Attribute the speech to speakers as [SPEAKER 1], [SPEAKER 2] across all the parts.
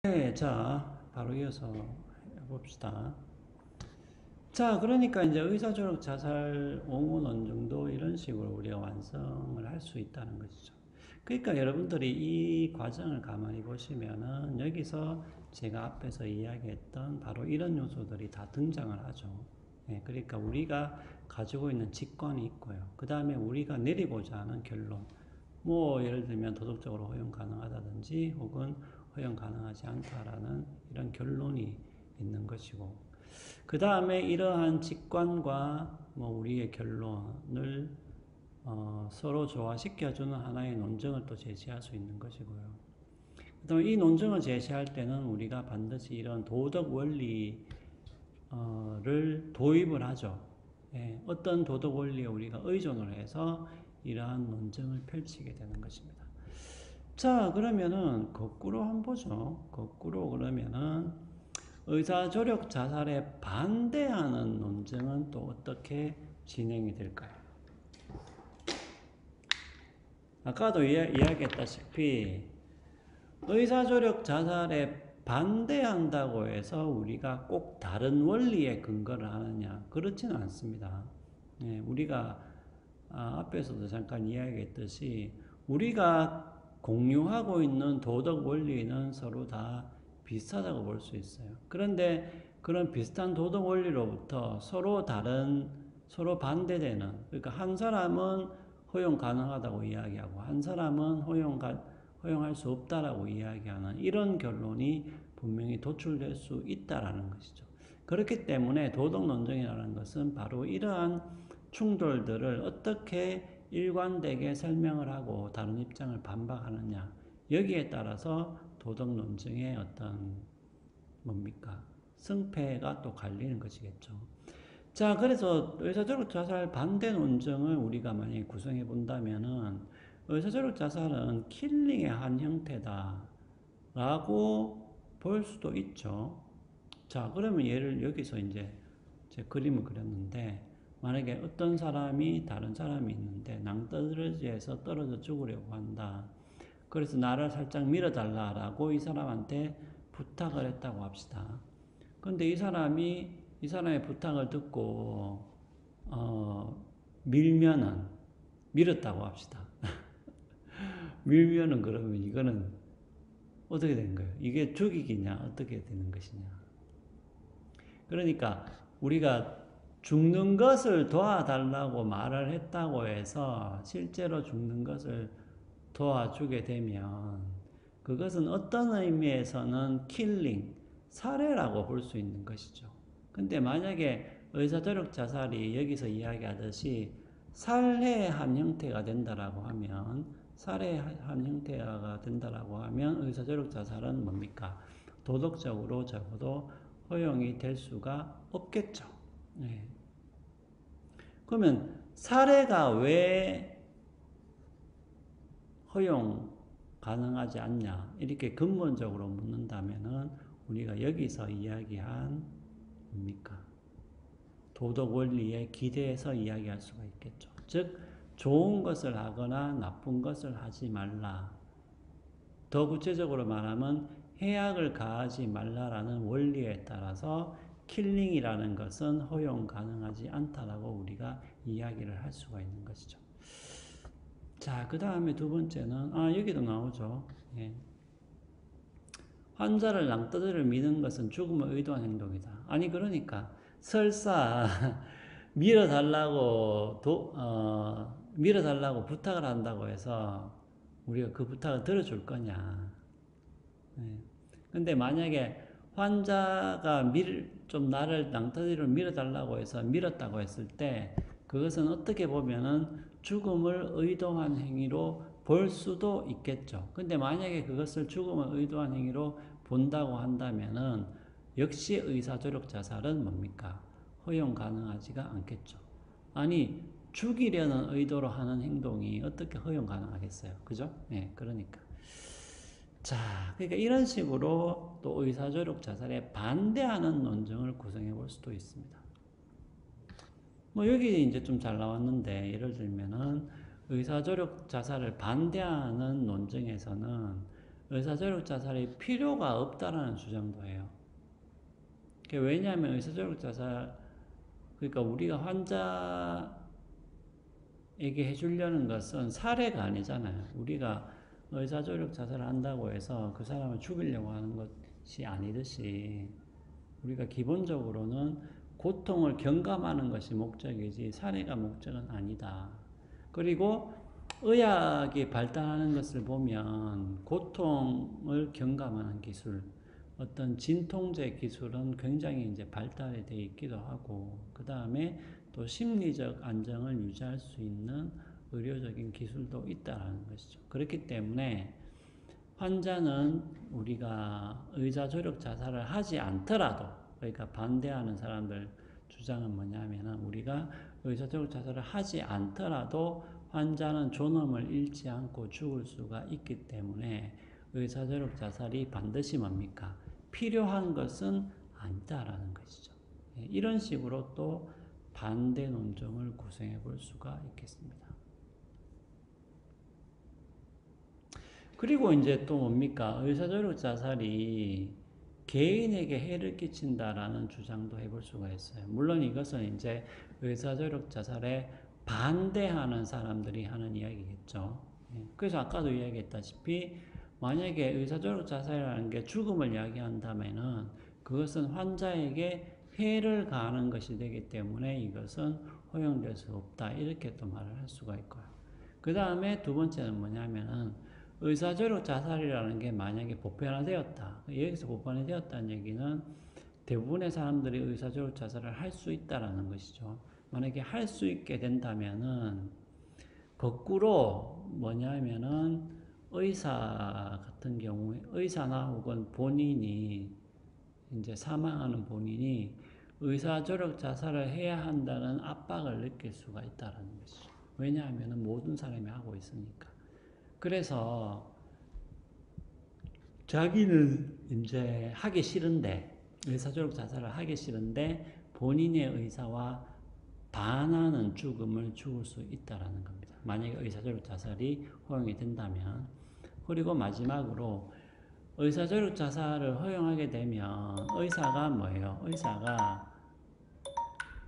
[SPEAKER 1] 네, 자, 바로 이어서 해봅시다. 자, 그러니까 이제 의사조력 자살 옹호 논증도 이런 식으로 우리가 완성을 할 수 있다는 것이죠. 그러니까 여러분들이 이 과정을 가만히 보시면은 여기서 제가 앞에서 이야기했던 바로 이런 요소들이 다 등장을 하죠. 예, 그러니까 우리가 가지고 있는 직관이 있고요. 그 다음에 우리가 내리고자 하는 결론. 뭐 예를 들면 도덕적으로 허용 가능하다든지 혹은 허용 가능하지 않다라는 이런 결론이 있는 것이고, 그 다음에 이러한 직관과 뭐 우리의 결론을 서로 조화시켜주는 하나의 논증을 또 제시할 수 있는 것이고요. 그다음에 이 논증을 제시할 때는 우리가 반드시 이런 도덕 원리를 도입을 하죠. 예, 어떤 도덕 원리에 우리가 의존을 해서 이러한 논증을 펼치게 되는 것입니다. 자, 그러면은 거꾸로 한번 보죠. 거꾸로 그러면은 의사조력 자살에 반대하는 논증은 또 어떻게 진행이 될까요? 아까도 이야기했다시피 의사조력 자살에 반대한다고 해서 우리가 꼭 다른 원리에 근거를 하느냐? 그렇지는 않습니다. 예, 우리가 앞에서도 잠깐 이야기했듯이 우리가 공유하고 있는 도덕 원리는 서로 다 비슷하다고 볼 수 있어요. 그런데 그런 비슷한 도덕 원리로부터 서로 다른, 서로 반대되는, 그러니까 한 사람은 허용 가능하다고 이야기하고 한 사람은 허용할 수 없다라고 이야기하는 이런 결론이 분명히 도출될 수 있다라는 것이죠. 그렇기 때문에 도덕 논쟁이라는 것은 바로 이러한 충돌들을 어떻게 일관되게 설명을 하고 다른 입장을 반박하느냐, 여기에 따라서 도덕 논증의 어떤 뭡니까? 승패가 또 갈리는 것이겠죠. 자, 그래서 의사조력 자살 반대 논증을 우리가 만약에 구성해 본다면은 의사조력 자살은 킬링의 한 형태다라고 볼 수도 있죠. 자, 그러면 여기서 이제 제 그림을 그렸는데, 만약에 어떤 사람이 다른 사람이 있는데 낭떠러지에서 떨어져 죽으려고 한다. 그래서 나를 살짝 밀어달라라고 이 사람한테 부탁을 했다고 합시다. 근데 이 사람의 부탁을 듣고 밀면은 밀었다고 합시다. 밀면은 그러면 이거는 어떻게 되는 거예요? 이게 죽이기냐 어떻게 되는 것이냐? 그러니까 우리가 죽는 것을 도와달라고 말을 했다고 해서 실제로 죽는 것을 도와주게 되면 그것은 어떤 의미에서는 킬링, 살해라고 볼 수 있는 것이죠. 근데 만약에 의사조력 자살이 여기서 이야기하듯이 살해의 한 형태가 된다라고 하면, 살해의 한 형태가 된다라고 하면 의사조력 자살은 뭡니까? 도덕적으로 적어도 허용이 될 수가 없겠죠. 네. 그러면 살해가 왜 허용 가능하지 않냐? 이렇게 근본적으로 묻는다면은 우리가 여기서 이야기한 뭡니까? 도덕 원리에 기대해서 이야기할 수가 있겠죠. 즉, 좋은 것을 하거나 나쁜 것을 하지 말라. 더 구체적으로 말하면 해악을 가하지 말라라는 원리에 따라서 킬링이라는 것은 허용 가능하지 않다라고 우리가 이야기를 할 수가 있는 것이죠. 자, 그 다음에 두 번째는, 여기도 나오죠. 예. 환자를 낭떠러지를 미는 것은 죽음을 의도한 행동이다. 아니, 그러니까, 설사, 밀어달라고 부탁을 한다고 해서 우리가 그 부탁을 들어줄 거냐. 예. 근데 만약에 환자가 좀 나를 낭떠러지로 밀어달라고 해서 밀었다고 했을 때 그것은 어떻게 보면은 죽음을 의도한 행위로 볼 수도 있겠죠. 근데 만약에 그것을 죽음을 의도한 행위로 본다고 한다면은 역시 의사조력 자살은 뭡니까? 허용 가능하지가 않겠죠. 아니, 죽이려는 의도로 하는 행동이 어떻게 허용 가능하겠어요? 그죠? 네, 그러니까. 자, 그러니까 이런 식으로 또 의사조력 자살에 반대하는 논증을 구성해 볼 수도 있습니다. 뭐 여기 이제 좀 잘 나왔는데, 예를 들면은 의사조력 자살을 반대하는 논증에서는 의사조력 자살이 필요가 없다라는 주장도 해요. 왜냐하면 의사조력 자살, 그러니까 우리가 환자에게 해주려는 것은 살해가 아니잖아요. 우리가 의사조력 자살을 한다고 해서 그 사람을 죽이려고 하는 것이 아니듯이 우리가 기본적으로는 고통을 경감하는 것이 목적이지 살해가 목적은 아니다. 그리고 의학이 발달하는 것을 보면 고통을 경감하는 기술, 어떤 진통제 기술은 굉장히 이제 발달이 되어 있기도 하고, 그 다음에 또 심리적 안정을 유지할 수 있는 의료적인 기술도 있다는 것이죠. 그렇기 때문에 환자는 우리가 의사조력 자살을 하지 않더라도, 그러니까 반대하는 사람들 주장은 뭐냐면은 우리가 의사조력 자살을 하지 않더라도 환자는 존엄을 잃지 않고 죽을 수가 있기 때문에 의사조력 자살이 반드시 뭡니까? 필요한 것은 아니다라는 것이죠. 이런 식으로 또 반대 논점을 구성해 볼 수가 있겠습니다. 그리고 이제 또 뭡니까? 의사조력 자살이 개인에게 해를 끼친다라는 주장도 해볼 수가 있어요. 물론 이것은 이제 의사조력 자살에 반대하는 사람들이 하는 이야기겠죠. 그래서 아까도 이야기했다시피 만약에 의사조력 자살이라는 게 죽음을 이야기한다면은 그것은 환자에게 해를 가하는 것이 되기 때문에 이것은 허용될 수 없다. 이렇게 또 말을 할 수가 있고요. 그 다음에 두 번째는 뭐냐면은 의사조력 자살이라는 게 만약에 보편화되었다. 여기서 보편화되었다는 얘기는 대부분의 사람들이 의사조력 자살을 할 수 있다라는 것이죠. 만약에 할 수 있게 된다면은 거꾸로 뭐냐면은 의사 같은 경우에 의사나 혹은 본인이 이제 사망하는 본인이 의사조력 자살을 해야 한다는 압박을 느낄 수가 있다라는 것이죠. 왜냐하면은 모든 사람이 하고 있으니까. 그래서 자기는 이제 하기 싫은데 의사조력 자살을 하기 싫은데 본인의 의사와 반하는 죽음을 죽을 수 있다라는 겁니다. 만약에 의사조력 자살이 허용이 된다면. 그리고 마지막으로 의사조력 자살을 허용하게 되면 의사가 뭐예요? 의사가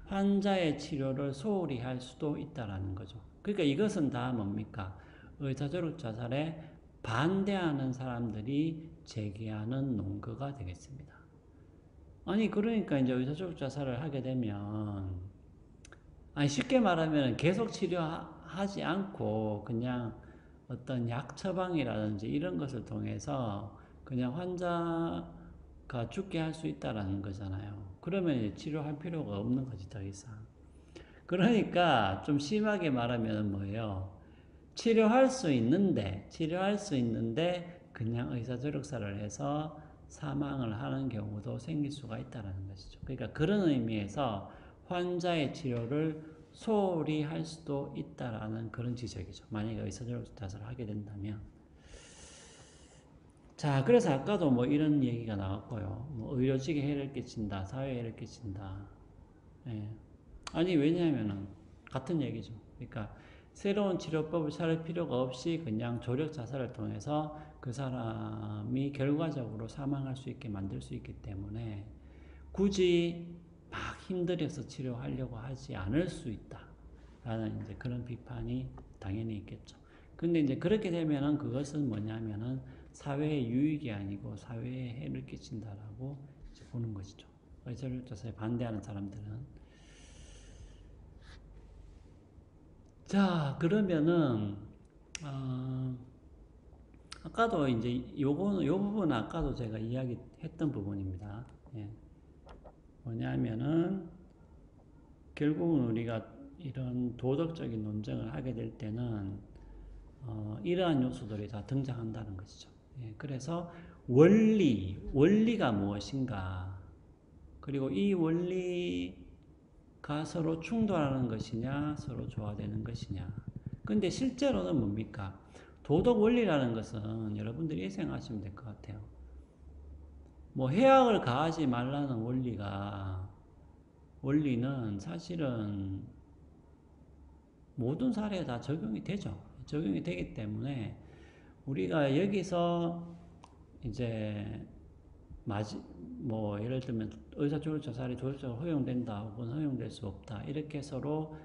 [SPEAKER 1] 환자의 치료를 소홀히 할 수도 있다라는 거죠. 그러니까 이것은 다 뭡니까? 의사조력 자살에 반대하는 사람들이 제기하는 논거가 되겠습니다. 아니 그러니까 이제 의사조력 자살을 하게 되면 아니 쉽게 말하면 계속 치료하지 않고 그냥 어떤 약 처방이라든지 이런 것을 통해서 그냥 환자가 죽게 할 수 있다라는 거잖아요. 그러면 이제 치료할 필요가 없는 거지 더 이상. 그러니까 좀 심하게 말하면 뭐예요? 치료할 수 있는데 그냥 의사조력사를 해서 사망을 하는 경우도 생길 수가 있다는 것이죠. 그러니까 그런 의미에서 환자의 치료를 소홀히 할 수도 있다라는 그런 지적이죠. 만약에 의사조력 자살을 하게 된다면. 자, 그래서 아까도 뭐 이런 얘기가 나왔고요. 뭐 의료직에 해를 끼친다, 사회에 해를 끼친다. 예. 아니, 왜냐하면은 같은 얘기죠. 그러니까 새로운 치료법을 찾을 필요가 없이 그냥 조력 자살을 통해서 그 사람이 결과적으로 사망할 수 있게 만들 수 있기 때문에 굳이 막 힘들여서 치료하려고 하지 않을 수 있다라는 이제 그런 비판이 당연히 있겠죠. 근데 이제 그렇게 되면은 그것은 뭐냐면은 사회의 유익이 아니고 사회에 해를 끼친다라고 이제 보는 것이죠. 의사조력 자살에 반대하는 사람들은. 자, 그러면은, 아까도 이제 요 부분은 아까도 제가 이야기했던 부분입니다. 예. 뭐냐면은, 결국은 우리가 이런 도덕적인 논쟁을 하게 될 때는, 이러한 요소들이 다 등장한다는 것이죠. 예. 그래서 원리가 무엇인가, 그리고 이 원리가 서로 충돌하는 것이냐, 서로 조화되는 것이냐. 근데 실제로는 뭡니까? 도덕 원리라는 것은 여러분들이 생각하시면 될 것 같아요. 뭐 해악을 가하지 말라는 원리는 사실은 모든 사례에 다 적용이 되죠. 적용이 되기 때문에 우리가 여기서 이제 뭐 예를 들면 의사조력 자살이 도덕적으로 허용된다 혹은 허용될 수 없다 이렇게 서로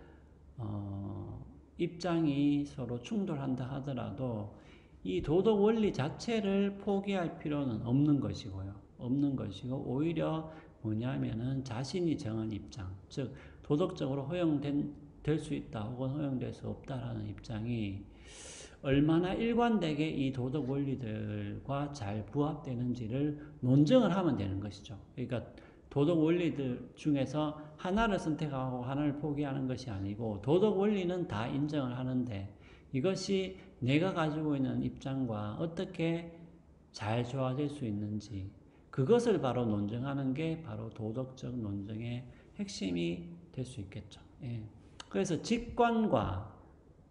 [SPEAKER 1] 입장이 서로 충돌한다 하더라도 이 도덕 원리 자체를 포기할 필요는 없는 것이고요. 없는 것이고 오히려 뭐냐면은 자신이 정한 입장, 즉 도덕적으로 될 수 있다 혹은 허용될 수 없다라는 입장이 얼마나 일관되게 이 도덕 원리들과 잘 부합되는지를 논증을 하면 되는 것이죠. 그러니까 도덕 원리들 중에서 하나를 선택하고 하나를 포기하는 것이 아니고 도덕 원리는 다 인정을 하는데 이것이 내가 가지고 있는 입장과 어떻게 잘 조화될 수 있는지 그것을 바로 논증하는 게 바로 도덕적 논증의 핵심이 될 수 있겠죠. 예. 그래서 직관과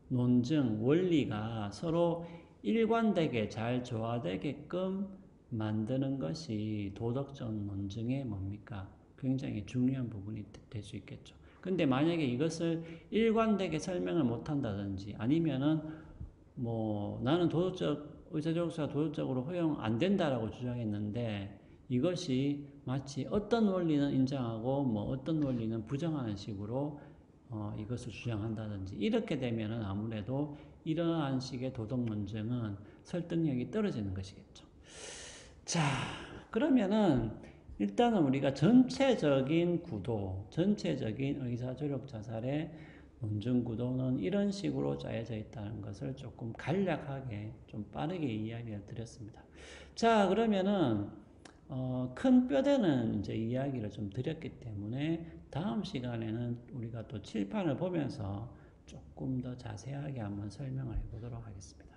[SPEAKER 1] 논증, 원리가 서로 일관되게 잘 조화되게끔 만드는 것이 도덕적 논증의 뭡니까? 굉장히 중요한 부분이 될 수 있겠죠. 근데 만약에 이것을 일관되게 설명을 못 한다든지 아니면은 뭐 나는 의사조력사가 도덕적으로 허용 안 된다라고 주장했는데 이것이 마치 어떤 원리는 인정하고 뭐 어떤 원리는 부정하는 식으로 이것을 주장한다든지 이렇게 되면은 아무래도 이러한 식의 도덕 논쟁은 설득력이 떨어지는 것이겠죠. 자, 그러면은 일단은 우리가 전체적인 구도, 전체적인 의사조력 자살의 논증 구도는 이런 식으로 짜여져 있다는 것을 조금 간략하게 좀 빠르게 이야기를 드렸습니다. 자, 그러면은 큰 뼈대는 이제 이야기를 좀 드렸기 때문에 다음 시간에는 우리가 또 칠판을 보면서 조금 더 자세하게 한번 설명을 해보도록 하겠습니다.